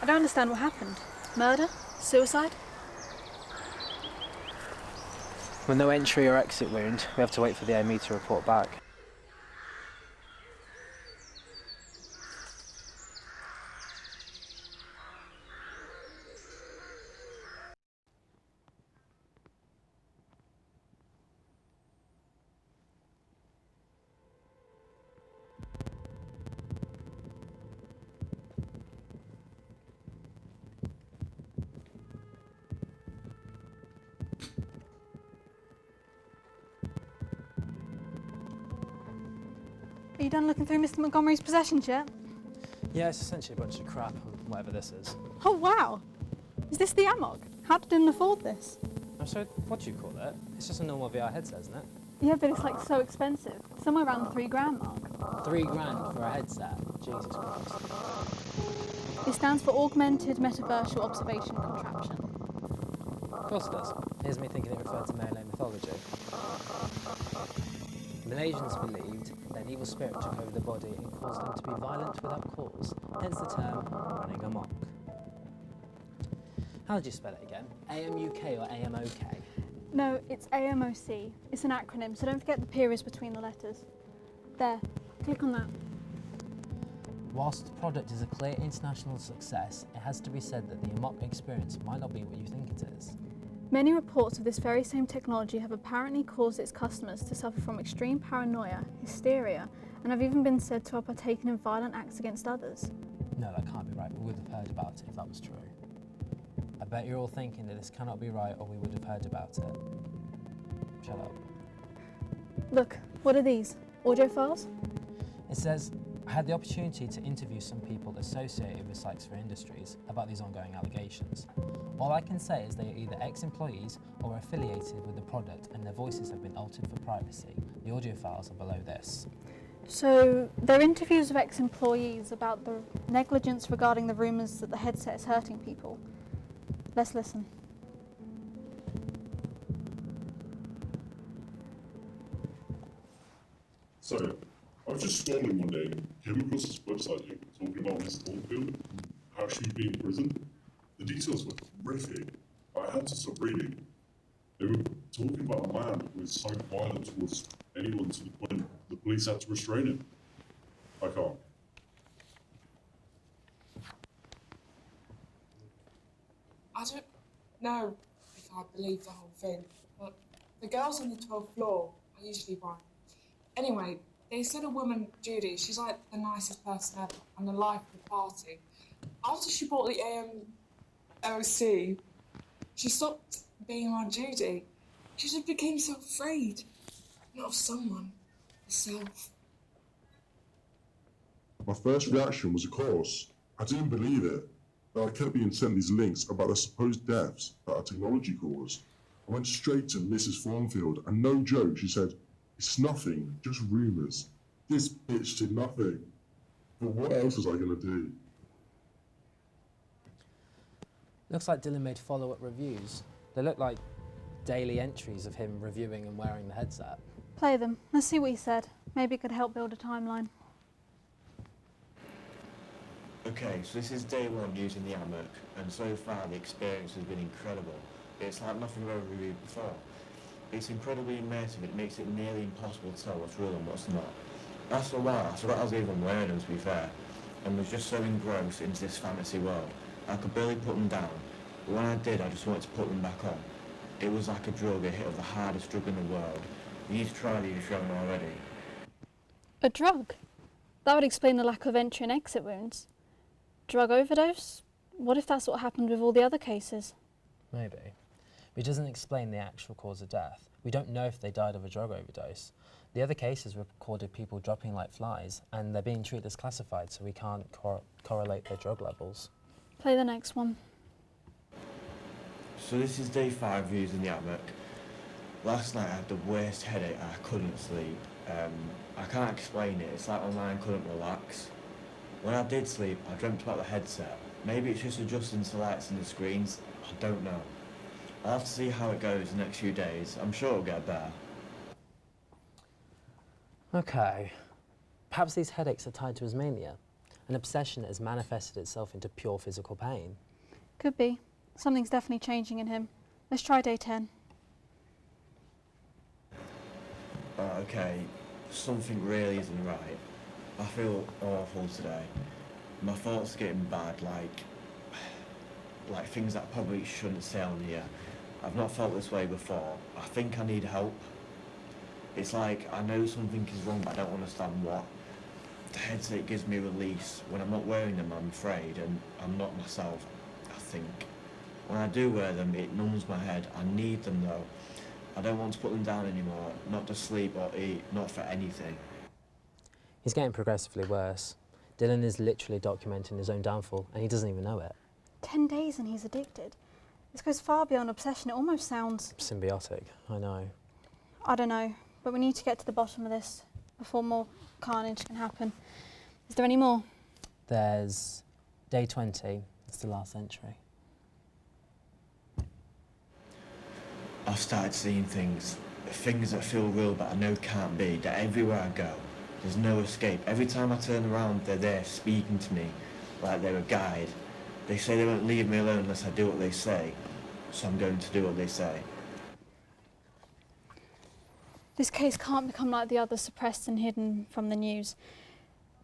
I don't understand what happened. Murder? Suicide? With no entry or exit wound, we have to wait for the AME to report back. Are you done looking through Mr. Montgomery's possessions yet? Yeah, it's essentially a bunch of crap, whatever this is. Oh wow! Is this the Amok? How did anyone afford this? I'm sorry, what do you call it? It's just a normal VR headset, isn't it? Yeah, but it's like so expensive. Somewhere around the £3,000 mark. £3 for a headset? Jesus Christ. It stands for Augmented Metaversial Observation Contraption. Of course it does. Here's me thinking it referred to Malay mythology. Malaysians believed that an evil spirit took over the body and caused them to be violent without cause, hence the term running amok. How did you spell it again? AMUK or AMOK? No, it's AMOC. It's an acronym, so don't forget the periods between the letters. There, click on that. Whilst the product is a clear international success, it has to be said that the amok experience might not be what you think it is. Many reports of this very same technology have apparently caused its customers to suffer from extreme paranoia, hysteria, and have even been said to have partaken in violent acts against others. No, that can't be right. We would have heard about it if that was true. I bet you're all thinking that this cannot be right or we would have heard about it. Shut up. Look, what are these? Audio files? It says, I had the opportunity to interview some people associated with Sykes for Industries about these ongoing allegations. All I can say is they are either ex-employees or affiliated with the product and their voices have been altered for privacy. The audio files are below this. So, they're interviews of ex-employees about the negligence regarding the rumours that the headset is hurting people. Let's listen. So, I was just scrolling one day and came across this website talking about Miss Thornfield and how she'd be in prison. The details were horrific. I had to stop reading. They were talking about a man who was so violent towards anyone to the point the police had to restrain him. I can't. I don't know if I believe the whole thing, but the girls on the 12th floor are usually right. Anyway, they said a woman, Judy, she's like the nicest person ever and the life of the party. After she bought the AMOC, she stopped being around Judy. She just became so afraid. Not of someone, herself. My first reaction was, of course, I didn't believe it. But I kept being sent these links about the supposed deaths that our technology caused. I went straight to Mrs. Thornfield, and no joke, she said, it's nothing, just rumours. This bitch did nothing. But what else was I going to do? Looks like Dylan made follow-up reviews. They look like daily entries of him reviewing and wearing the headset. Play them. Let's see what he said. Maybe it could help build a timeline. Okay, so this is day one using the AMOC, and so far the experience has been incredible. It's like nothing I've ever reviewed before. It's incredibly immersive, it makes it nearly impossible to tell what's real and what's not. After a while, I forgot I was even wearing them, to be fair, and was just so engrossed into this fantasy world. I could barely put them down, but when I did, I just wanted to put them back on. It was like a drug, a hit of the hardest drug in the world. You need to try these if you haven't already. A drug? That would explain the lack of entry and exit wounds. Drug overdose? What if that's what happened with all the other cases? Maybe. But it doesn't explain the actual cause of death. We don't know if they died of a drug overdose. The other cases recorded people dropping like flies, and they're being treated as classified, so we can't correlate their drug levels. Play the next one. So this is day 5 using the AMOC. Last night I had the worst headache, I couldn't sleep. I can't explain it, it's like my mind couldn't relax. When I did sleep, I dreamt about the headset. Maybe it's just adjusting to lights and the screens, I don't know. I'll have to see how it goes the next few days. I'm sure it'll get better. Okay. Perhaps these headaches are tied to his mania. An obsession that has manifested itself into pure physical pain. Could be. Something's definitely changing in him. Let's try day 10. Okay, something really isn't right. I feel awful today. My thoughts are getting bad, like things that probably shouldn't say on here. I've not felt this way before. I think I need help. It's like I know something is wrong, but I don't understand what. The headset gives me release. When I'm not wearing them, I'm afraid, and I'm not myself, I think. When I do wear them, it numbs my head. I need them though. I don't want to put them down anymore, not to sleep or eat, not for anything. He's getting progressively worse. Dylan is literally documenting his own downfall, and he doesn't even know it. 10 days and he's addicted. This goes far beyond obsession. It almost sounds... Symbiotic, I know. I don't know, but we need to get to the bottom of this before more carnage can happen. Is there any more? There's day 20, that's the last entry. I've started seeing things that feel real but I know can't be, that everywhere I go, there's no escape. Every time I turn around, they're there speaking to me, like they're a guide. They say they won't leave me alone unless I do what they say, so I'm going to do what they say. This case can't become like the others, suppressed and hidden from the news.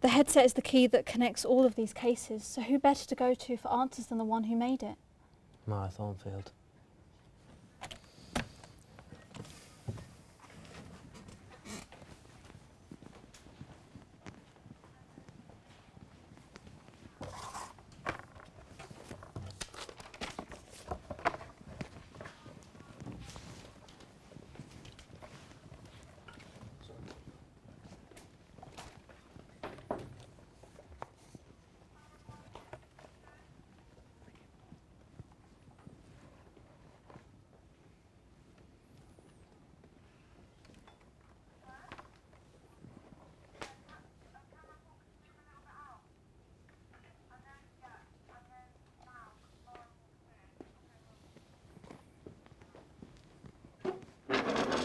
The headset is the key that connects all of these cases, so who better to go to for answers than the one who made it? Mara Thornfield.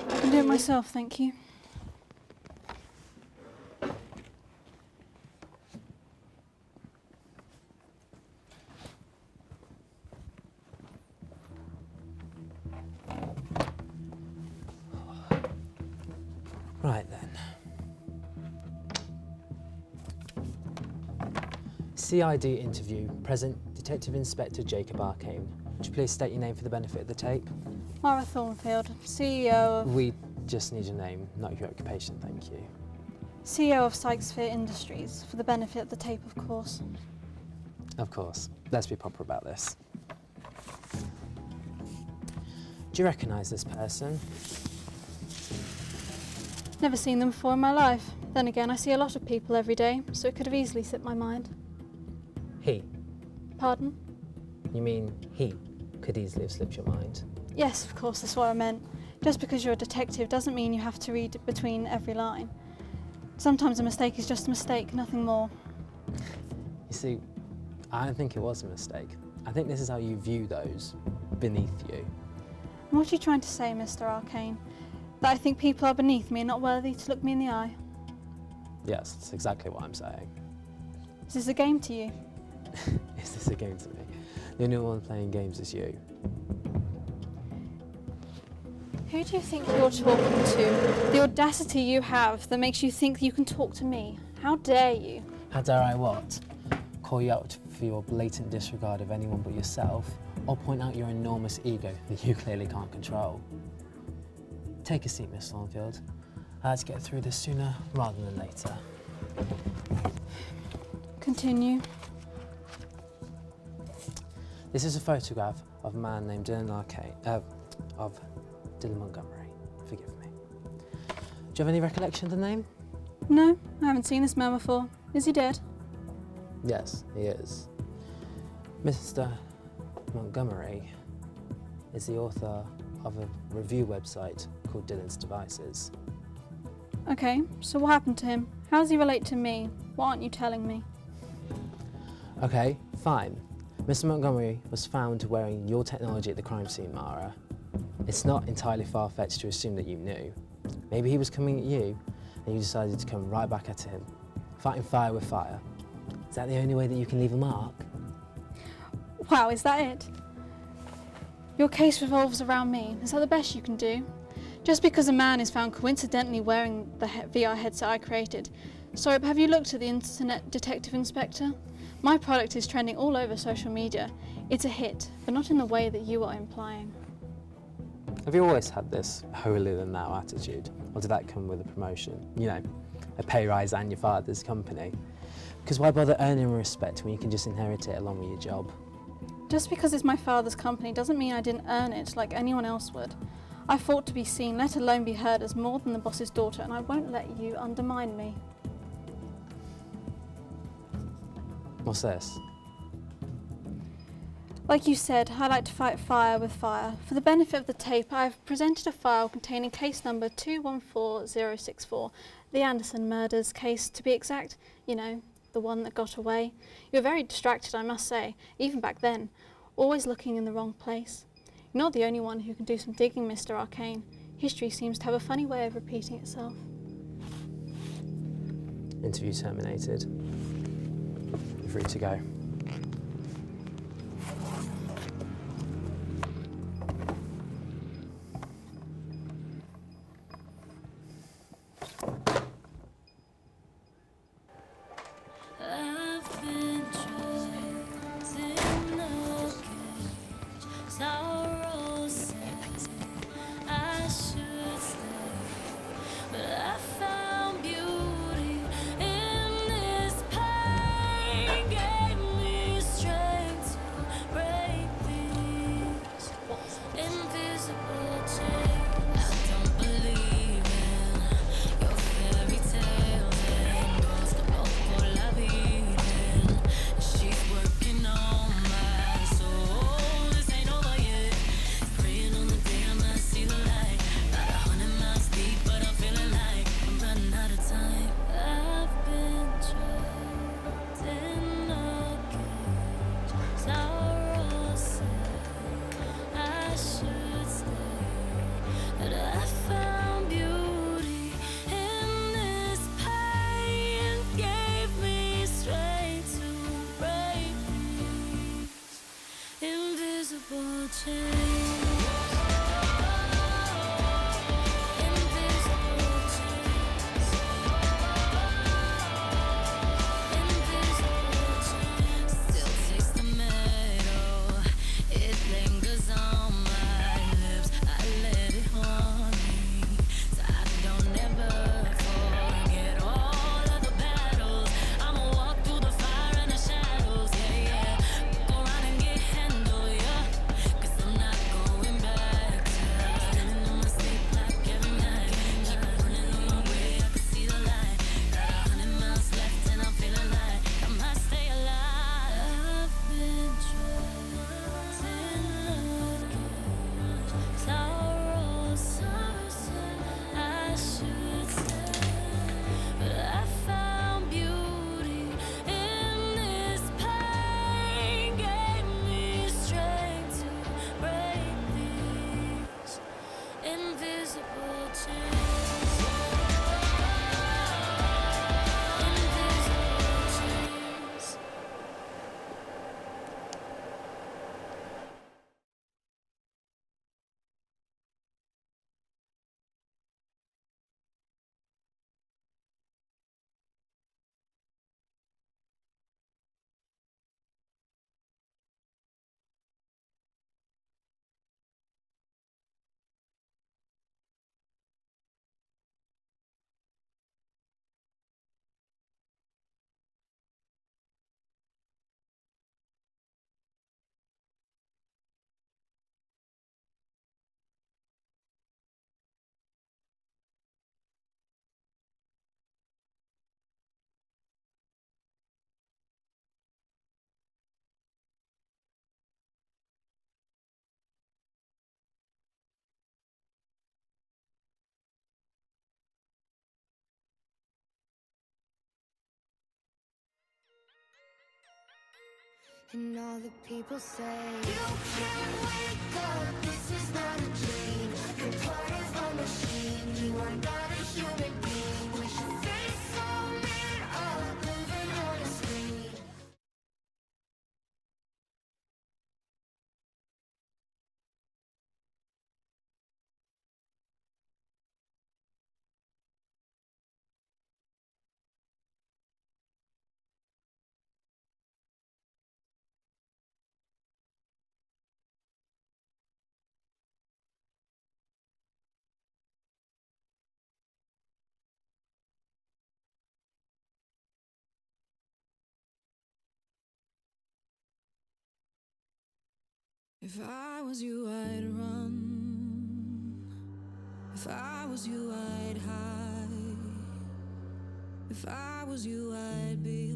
I can do it myself, thank you. Right then. CID interview. Present Detective Inspector Jacob Arcane. Would you please state your name for the benefit of the tape? Mara Thornfield, CEO of... We just need your name, not your occupation, thank you. CEO of Psychsphere Industries, for the benefit of the tape, of course. Of course. Let's be proper about this. Do you recognise this person? Never seen them before in my life. Then again, I see a lot of people every day, so it could have easily slipped my mind. He. Pardon? You mean he could easily have slipped your mind? Yes, of course, that's what I meant. Just because you're a detective doesn't mean you have to read between every line. Sometimes a mistake is just a mistake, nothing more. You see, I don't think it was a mistake. I think this is how you view those beneath you. And what are you trying to say, Mr. Arcane? That I think people are beneath me and not worthy to look me in the eye? Yes, that's exactly what I'm saying. Is this a game to you? Is this a game to me? The only one playing games is you. Who do you think you're talking to? The audacity you have that makes you think you can talk to me. How dare you? How dare I what? Call you out for your blatant disregard of anyone but yourself, or point out your enormous ego that you clearly can't control? Take a seat, Miss Thornfield. Let's get through this sooner rather than later. Continue. This is a photograph of a man named Dylan of Dylan Montgomery. Forgive me. Do you have any recollection of the name? No, I haven't seen this man before. Is he dead? Yes, he is. Mr. Montgomery is the author of a review website called Dylan's Devices. Okay, so what happened to him? How does he relate to me? Why aren't you telling me? Okay, fine. Mr. Montgomery was found wearing your technology at the crime scene, Mara. It's not entirely far-fetched to assume that you knew. Maybe he was coming at you, and you decided to come right back at him, fighting fire with fire. Is that the only way that you can leave a mark? Wow, is that it? Your case revolves around me. Is that the best you can do? Just because a man is found coincidentally wearing the VR headset I created. Sorry, but have you looked at the Internet Detective Inspector? My product is trending all over social media. It's a hit, but not in the way that you are implying. Have you always had this holier-than-thou attitude? Or did that come with a promotion? You know, a pay rise and your father's company? Because why bother earning respect when you can just inherit it along with your job? Just because it's my father's company doesn't mean I didn't earn it like anyone else would. I fought to be seen, let alone be heard as more than the boss's daughter, and I won't let you undermine me. What's this? Like you said, I like to fight fire with fire. For the benefit of the tape, I have presented a file containing case number 214064, the Anderson murders case to be exact. You know, the one that got away. You were very distracted, I must say, even back then, always looking in the wrong place. You're not the only one who can do some digging, Mr. Arcane. History seems to have a funny way of repeating itself. Interview terminated. You're free to go. And all the people say you can wake up, this is not a dream. You're part of a machine, you are not a human being. With your face so made up, living on a screen. If I was you, I'd run. If I was you, I'd hide. If I was you, I'd be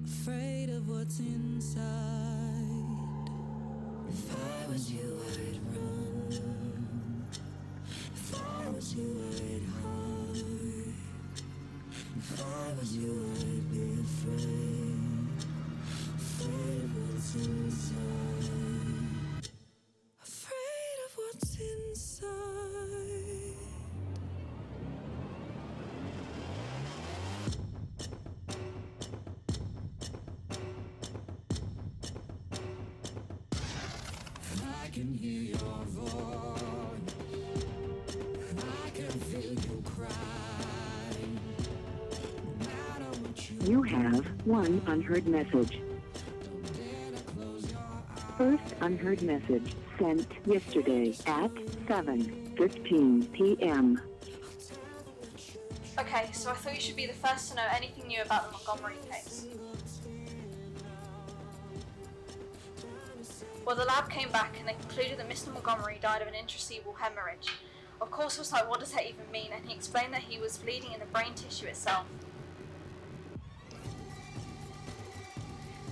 afraid of what's inside. If I was you, I'd run. If I was you, I'd hide. If I was you, I'd be afraid of what's inside. Afraid of what's inside. I can hear your voice. I can feel you crying. No matter what You have one unheard message. First unheard message sent yesterday at 7:15 p.m. Okay, so I thought you should be the first to know anything new about the Montgomery case. Well, the lab came back and they concluded that Mr. Montgomery died of an intracerebral hemorrhage. Of course, I was like, what does that even mean? And he explained that he was bleeding in the brain tissue itself.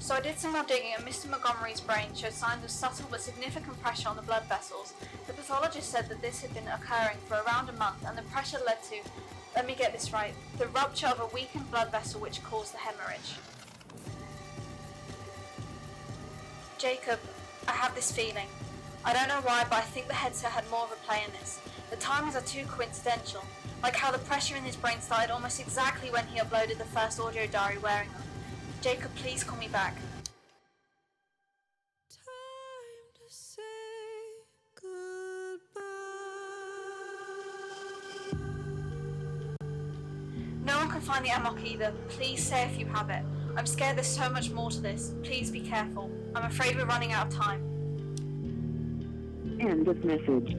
So I did some more digging and Mr. Montgomery's brain showed signs of subtle but significant pressure on the blood vessels. The pathologist said that this had been occurring for around a month and the pressure led to, let me get this right, the rupture of a weakened blood vessel which caused the hemorrhage. Jacob, I have this feeling. I don't know why, but I think the headset had more of a play in this. The timings are too coincidental, like how the pressure in his brain started almost exactly when he uploaded the first audio diary wearing them. Jacob, please call me back. time to say goodbye. No one can find the amok either. Please say if you have it. I'm scared there's so much more to this. Please be careful. I'm afraid we're running out of time. End of message.